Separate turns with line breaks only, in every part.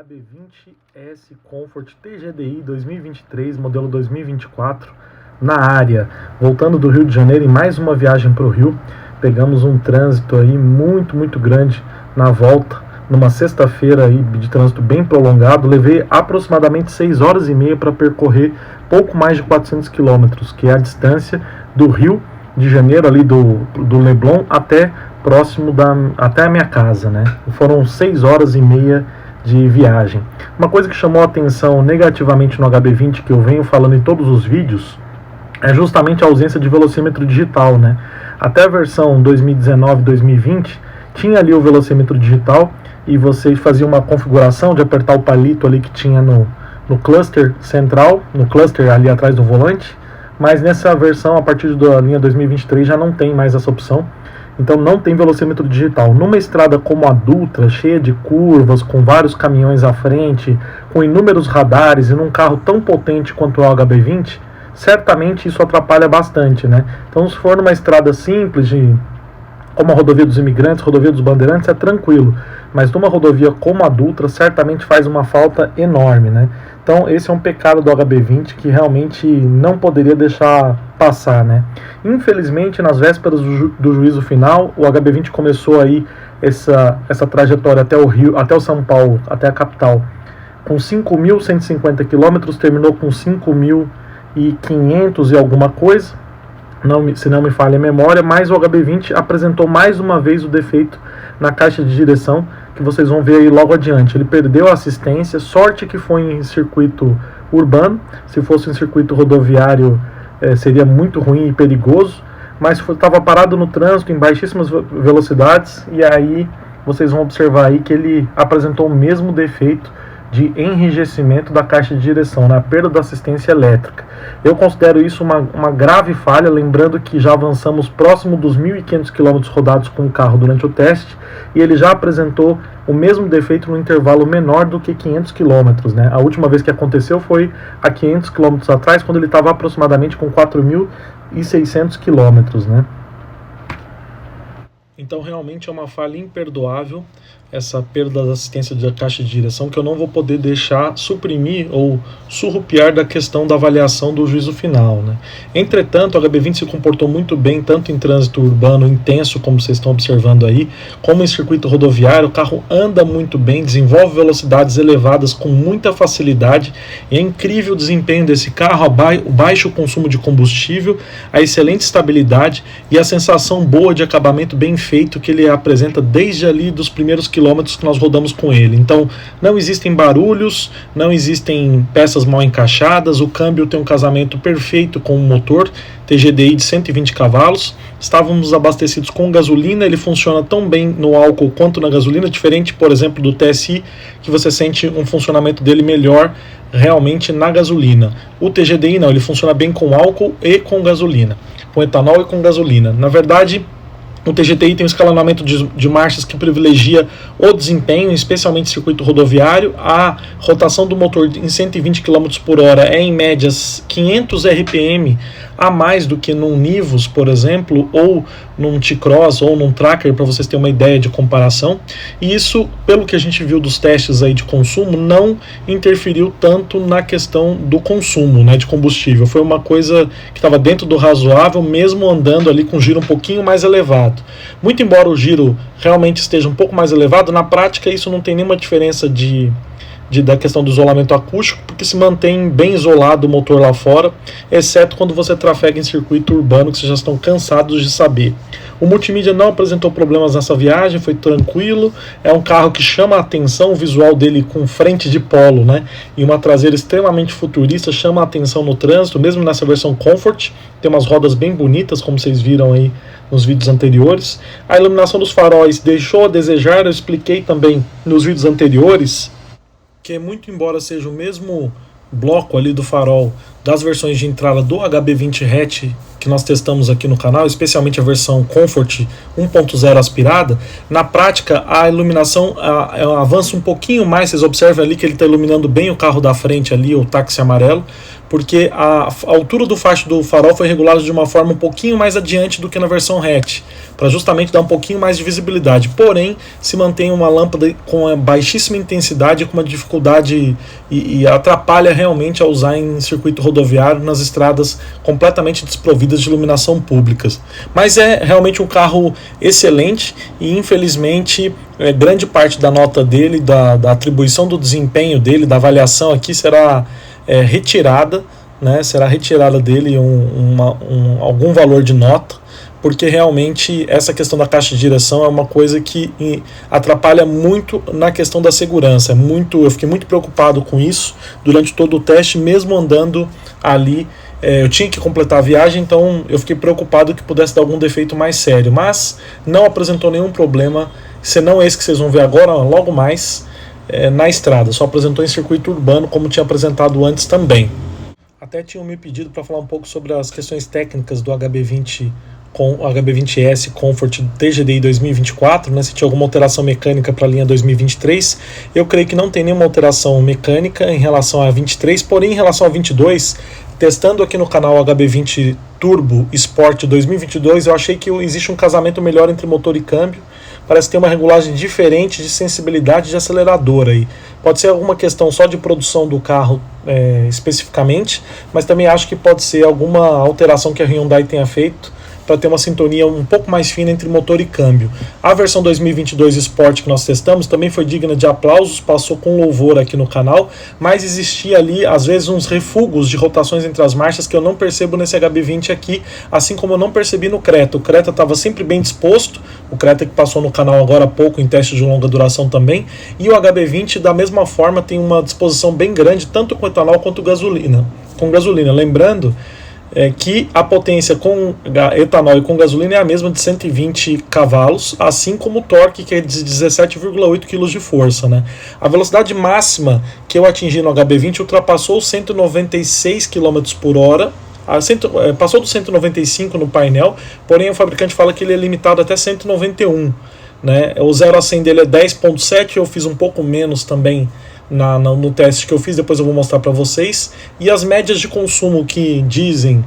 HB20S Comfort TGDI 2023, modelo 2024, na área. Voltando do Rio de Janeiro em mais uma viagem para o Rio, pegamos um trânsito aí muito grande na volta, numa sexta-feira aí de trânsito bem prolongado. Levei aproximadamente 6 horas e meia para percorrer pouco mais de 400 quilômetros, que é a distância do Rio de Janeiro, ali do Leblon, até próximo até a minha casa, né? Foram 6 horas e meia de viagem. Uma coisa que chamou a atenção negativamente no HB20, que eu venho falando em todos os vídeos, é justamente a ausência de velocímetro digital, né? Até a versão 2019-2020 tinha ali o velocímetro digital e você fazia uma configuração de apertar o palito ali que tinha no cluster central, no cluster ali atrás do volante, mas nessa versão, a partir da linha 2023, já não tem mais essa opção. Então não tem velocímetro digital. Numa estrada como a Dutra, cheia de curvas, com vários caminhões à frente, com inúmeros radares e num carro tão potente quanto o HB20, certamente isso atrapalha bastante, né? Então se for numa estrada simples, como a rodovia dos Imigrantes, rodovia dos Bandeirantes, é tranquilo. Mas numa rodovia como a Dutra, certamente faz uma falta enorme, né? Então esse é um pecado do HB20 que realmente não poderia deixar passar, né? Infelizmente, nas vésperas do juízo final, o HB20 começou aí essa trajetória até o Rio, até o São Paulo, até a capital, com 5.150 quilômetros, terminou com 5.500 e alguma coisa, se não me falha a memória, mas o HB20 apresentou mais uma vez o defeito na caixa de direção, que vocês vão ver aí logo adiante. Ele perdeu a assistência, sorte que foi em circuito urbano. Se fosse em circuito rodoviário seria muito ruim e perigoso, mas estava parado no trânsito em baixíssimas velocidades, e aí vocês vão observar aí que ele apresentou o mesmo defeito de enrijecimento da caixa de direção, na perda da assistência elétrica. Eu considero isso uma grave falha, lembrando que já avançamos próximo dos 1.500 km rodados com o carro durante o teste, e ele já apresentou o mesmo defeito no intervalo menor do que 500 km, né? A última vez que aconteceu foi há 500 km atrás, quando ele estava aproximadamente com 4.600 km, né? Então realmente é uma falha imperdoável essa perda da assistência da caixa de direção, que eu não vou poder deixar suprimir ou surrupiar da questão da avaliação do juízo final, né? Entretanto, o HB20 se comportou muito bem, tanto em trânsito urbano intenso, como vocês estão observando aí, como em circuito rodoviário. O carro anda muito bem, desenvolve velocidades elevadas com muita facilidade, e é incrível o desempenho desse carro, o baixo consumo de combustível, a excelente estabilidade e a sensação boa de acabamento bem feito que ele apresenta desde ali dos primeiros quilômetros que nós rodamos com ele. Então não existem barulhos, não existem peças mal encaixadas, o câmbio tem um casamento perfeito com o motor TGDI de 120 cavalos, estávamos abastecidos com gasolina, ele funciona tão bem no álcool quanto na gasolina, diferente, por exemplo, do TSI, que você sente um funcionamento dele melhor realmente na gasolina. O TGDI não, ele funciona bem com álcool e com gasolina, com etanol e com gasolina. Na verdade, o TGDI tem um escalonamento de marchas que privilegia o desempenho, especialmente circuito rodoviário. A rotação do motor em 120 km por hora é em média 500 RPM a mais do que num Nivus, por exemplo, ou num T-Cross, ou num Tracker, para vocês terem uma ideia de comparação. E isso, pelo que a gente viu dos testes aí de consumo, não interferiu tanto na questão do consumo, né, de combustível. Foi uma coisa que estava dentro do razoável, mesmo andando ali com giro um pouquinho mais elevado. Muito embora o giro realmente esteja um pouco mais elevado, na prática isso não tem nenhuma diferença da questão do isolamento acústico, porque se mantém bem isolado o motor lá fora, exceto quando você trafega em circuito urbano, que vocês já estão cansados de saber. O multimídia não apresentou problemas nessa viagem, foi tranquilo, é um carro que chama a atenção, o visual dele com frente de polo, né, e uma traseira extremamente futurista, chama a atenção no trânsito, mesmo nessa versão Comfort, tem umas rodas bem bonitas, como vocês viram aí nos vídeos anteriores. A iluminação dos faróis deixou a desejar, eu expliquei também nos vídeos anteriores, que muito embora seja o mesmo bloco ali do farol das versões de entrada do HB20 hatch que nós testamos aqui no canal, especialmente a versão Comfort 1.0 aspirada, na prática a iluminação avança um pouquinho mais. Vocês observam ali que ele está iluminando bem o carro da frente ali, o táxi amarelo, porque a altura do facho do farol foi regulada de uma forma um pouquinho mais adiante do que na versão hatch, para justamente dar um pouquinho mais de visibilidade. Porém, se mantém uma lâmpada com baixíssima intensidade, com uma dificuldade e atrapalha realmente a usar em circuito rodoviário nas estradas completamente desprovidas de iluminação públicas. Mas é realmente um carro excelente e infelizmente grande parte da nota dele, da atribuição do desempenho dele, da avaliação aqui será retirada, né? Será retirada dele algum valor de nota, porque realmente essa questão da caixa de direção é uma coisa que atrapalha muito na questão da segurança. Eu fiquei muito preocupado com isso durante todo o teste, mesmo andando ali. Eu tinha que completar a viagem, então eu fiquei preocupado que pudesse dar algum defeito mais sério, mas não apresentou nenhum problema, senão esse que vocês vão ver agora, logo mais, na estrada. Só apresentou em circuito urbano, como tinha apresentado antes também. Até tinham me pedido para falar um pouco sobre as questões técnicas do HB20 com o HB20S Comfort TGDI 2024, né, se tinha alguma alteração mecânica para a linha 2023. Eu creio que não tem nenhuma alteração mecânica em relação a 23, porém em relação a 22, testando aqui no canal HB20 Turbo Sport 2022, eu achei que existe um casamento melhor entre motor e câmbio. Parece ter uma regulagem diferente de sensibilidade de acelerador aí. Pode ser alguma questão só de produção do carro especificamente, mas também acho que pode ser alguma alteração que a Hyundai tenha feito para ter uma sintonia um pouco mais fina entre motor e câmbio. A versão 2022 Sport que nós testamos também foi digna de aplausos, passou com louvor aqui no canal, mas existia ali às vezes uns refugos de rotações entre as marchas que eu não percebo nesse HB20 aqui, assim como eu não percebi no Creta. O Creta estava sempre bem disposto, o Creta que passou no canal agora há pouco em teste de longa duração também, e o HB20 da mesma forma tem uma disposição bem grande, tanto com etanol quanto com gasolina. Lembrando que a potência com etanol e com gasolina é a mesma de 120 cavalos, assim como o torque, que é de 17,8 kg de força, né? A velocidade máxima que eu atingi no HB20 ultrapassou os 196 km por hora, passou dos 195 no painel, porém o fabricante fala que ele é limitado até 191, né? O 0 a 100 dele é 10,7, eu fiz um pouco menos também no teste que eu fiz, depois eu vou mostrar para vocês. E as médias de consumo que dizem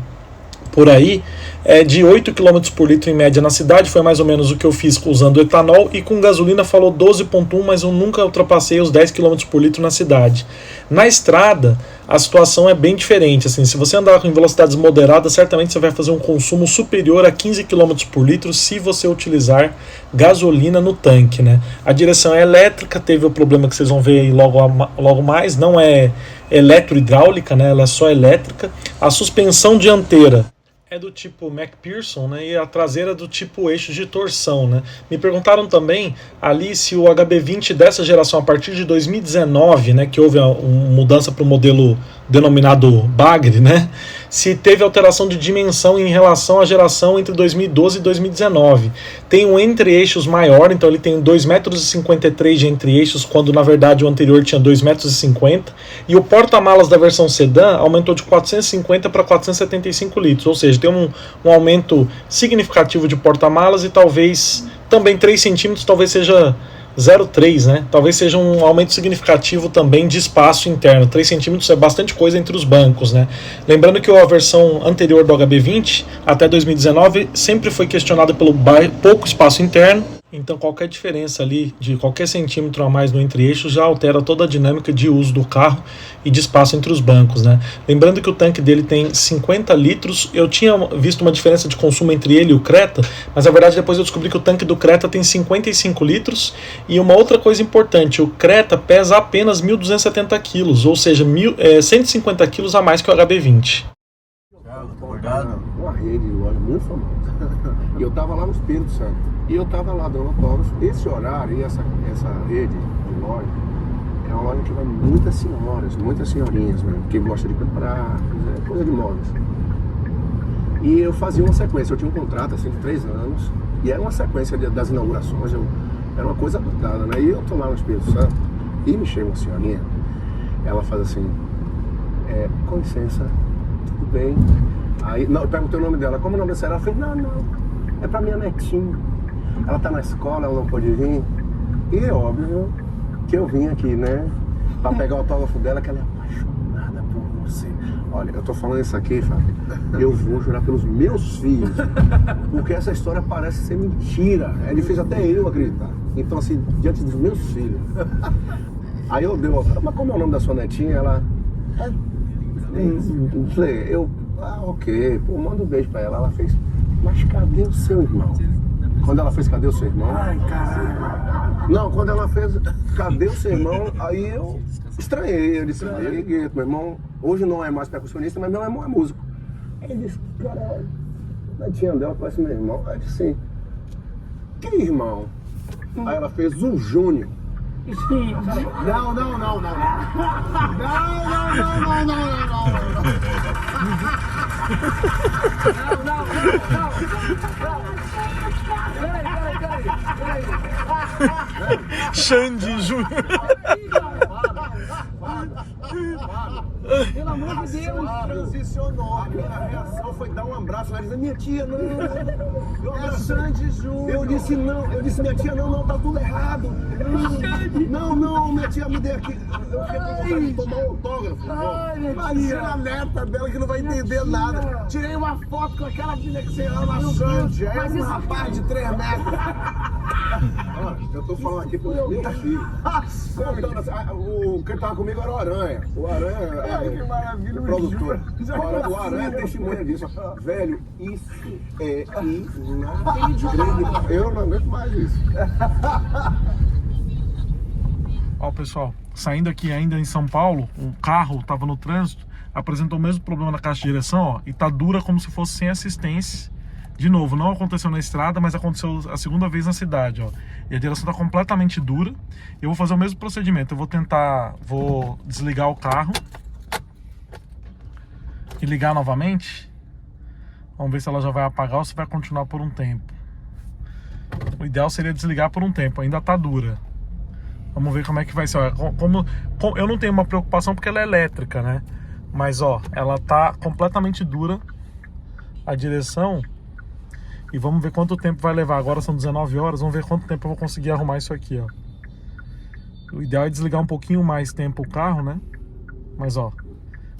por aí é de 8 km por litro em média na cidade, foi mais ou menos o que eu fiz usando etanol, e com gasolina falou 12,1, mas eu nunca ultrapassei os 10 km por litro na cidade. Na estrada a situação é bem diferente, assim, se você andar em velocidades moderadas, certamente você vai fazer um consumo superior a 15 km por litro se você utilizar gasolina no tanque, né? A direção é elétrica, teve o problema que vocês vão ver aí logo mais, não é eletrohidráulica, né? Ela é só elétrica. A suspensão dianteira é do tipo McPherson, né, e a traseira do tipo eixo de torção, né. Me perguntaram também ali se o HB20 dessa geração, a partir de 2019, né, que houve uma mudança para o modelo denominado Bagre, né, se teve alteração de dimensão em relação à geração entre 2012 e 2019. Tem um entre-eixos maior, então ele tem 2,53 m de entre-eixos, quando na verdade o anterior tinha 2,50 m, e o porta-malas da versão sedã aumentou de 450 para 475 litros, ou seja, tem um aumento significativo de porta-malas e talvez também 3 centímetros, talvez seja 0,3, né? Talvez seja um aumento significativo também de espaço interno. 3 centímetros é bastante coisa entre os bancos, né? Lembrando que a versão anterior do HB20, até 2019, sempre foi questionada pelo pouco espaço interno. Então qualquer diferença ali de qualquer centímetro a mais no entre-eixo já altera toda a dinâmica de uso do carro e de espaço entre os bancos, né? Lembrando que o tanque dele tem 50 litros, eu tinha visto uma diferença de consumo entre ele e o Creta, mas na verdade depois eu descobri que o tanque do Creta tem 55 litros, e uma outra coisa importante, o Creta pesa apenas 1.270 quilos, ou seja, 150 quilos a mais que o HB20.
Uma rede de loja muito famosa. E eu tava lá no Espírito Santo. E eu tava lá dando autógrafo. Esse horário e essa rede de loja é uma loja que vai muitas senhoras, muitas senhorinhas, né? Que gostam de comprar, coisa de modas. E eu fazia uma sequência. Eu tinha um contrato assim de 3 anos. E era uma sequência das inaugurações. Era uma coisa apertada, né? E eu tô lá no Espírito Santo. E me chega uma senhorinha. Ela faz assim: com licença, tudo bem? Aí eu perguntei o nome dela, como o nome dela? Ela falou: não, é pra minha netinha. Ela tá na escola, ela não pode vir. E é óbvio que eu vim aqui, né, pra pegar o autógrafo dela, que ela é apaixonada por você. Olha, eu tô falando isso aqui, Fábio, eu vou jurar pelos meus filhos, porque essa história parece ser mentira. É difícil até eu acreditar. Então, assim, diante dos meus filhos. Aí eu dei, mas como é o nome da sua netinha? Ela... ok, pô, manda um beijo pra ela. Ela fez, mas cadê o seu irmão? Quando ela fez, cadê o seu irmão? Ai, caralho. Não, quando ela fez, cadê o seu irmão? Aí eu estranhei. Eu disse, Gueto, meu irmão, hoje não é mais percussionista, mas meu irmão é músico. Aí ele disse, caralho, a netinha dela parece meu irmão. Aí eu disse assim, que irmão? Aí ela fez o Júnior. Não.
Xande Júnior.
Pelo amor de Deus.
Transicionou. A minha reação foi dar um abraço. Ela disse, minha tia, não.
É Xande Júnior.
Eu disse, não. Eu disse, minha tia, não, tá tudo errado. Não, minha tia me deu aqui. Eu fiquei com vontade de tomar um autógrafo. Imagina a neta dela que não vai entender nada. Tirei uma foto com aquela filha que você ama, Xande. É um rapaz de 3 metros. Olha, eu tô falando aqui pro meu filho. Quem tava comigo era o Aranha. O Aranha
que maravilha,
o produtor. O Aranha é testemunha disso. Velho, isso é inacreditável. Eu não aguento mais isso.
Ó, pessoal, saindo aqui ainda em São Paulo, o carro tava no trânsito, apresentou o mesmo problema na caixa de direção, ó, e tá dura como se fosse sem assistência. De novo, não aconteceu na estrada, mas aconteceu a segunda vez na cidade, ó. E a direção tá completamente dura. Eu vou fazer o mesmo procedimento. Eu vou desligar o carro e ligar novamente. Vamos ver se ela já vai apagar ou se vai continuar por um tempo. O ideal seria desligar por um tempo, ainda tá dura. Vamos ver como é que vai ser. Eu não tenho uma preocupação porque ela é elétrica, né? Mas ó, ela tá completamente dura a direção. E vamos ver quanto tempo vai levar. Agora são 19 horas, vamos ver quanto tempo eu vou conseguir arrumar isso aqui, ó. O ideal é desligar um pouquinho mais tempo o carro, né? Mas ó,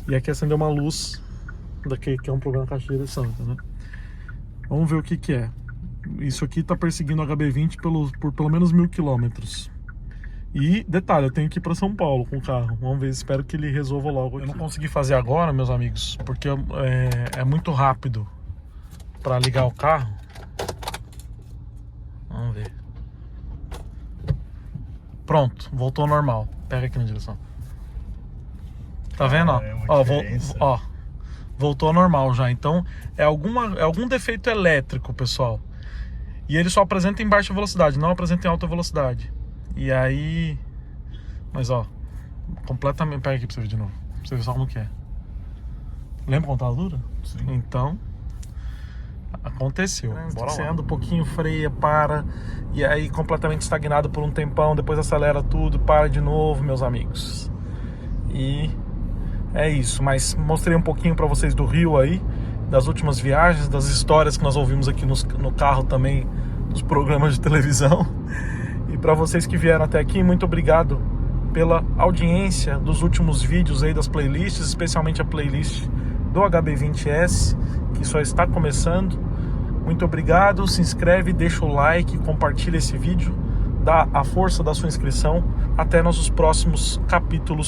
e aqui acendeu uma luz daqui, que é um problema na caixa de direção, né? Vamos ver o que que é. Isso aqui tá perseguindo o HB20 por pelo menos 1000 quilômetros. E detalhe, eu tenho que ir para São Paulo com o carro. Vamos ver, espero que ele resolva logo aqui. Eu não consegui fazer agora, meus amigos, porque é muito rápido para ligar o carro. Vamos ver. Pronto, voltou ao normal. Pega aqui na direção. Tá vendo, ó? Voltou ao normal já. Então é algum defeito elétrico, pessoal. E ele só apresenta em baixa velocidade, não apresenta em alta velocidade. E aí... Mas ó, completamente... Pega aqui pra você ver de novo, pra você ver só como que é. Lembra quando tava dura? Sim. Então... aconteceu. Você anda um pouquinho, freia, para, e aí completamente estagnado por um tempão, depois acelera tudo, para de novo, meus amigos. E é isso, mas mostrei um pouquinho para vocês do Rio aí, das últimas viagens, das histórias que nós ouvimos aqui no carro também, dos programas de televisão. E para vocês que vieram até aqui, muito obrigado pela audiência dos últimos vídeos aí das playlists, especialmente a playlist do HB20S, que só está começando. Muito obrigado, se inscreve, deixa o like, compartilha esse vídeo, dá a força da sua inscrição. Até nossos próximos capítulos.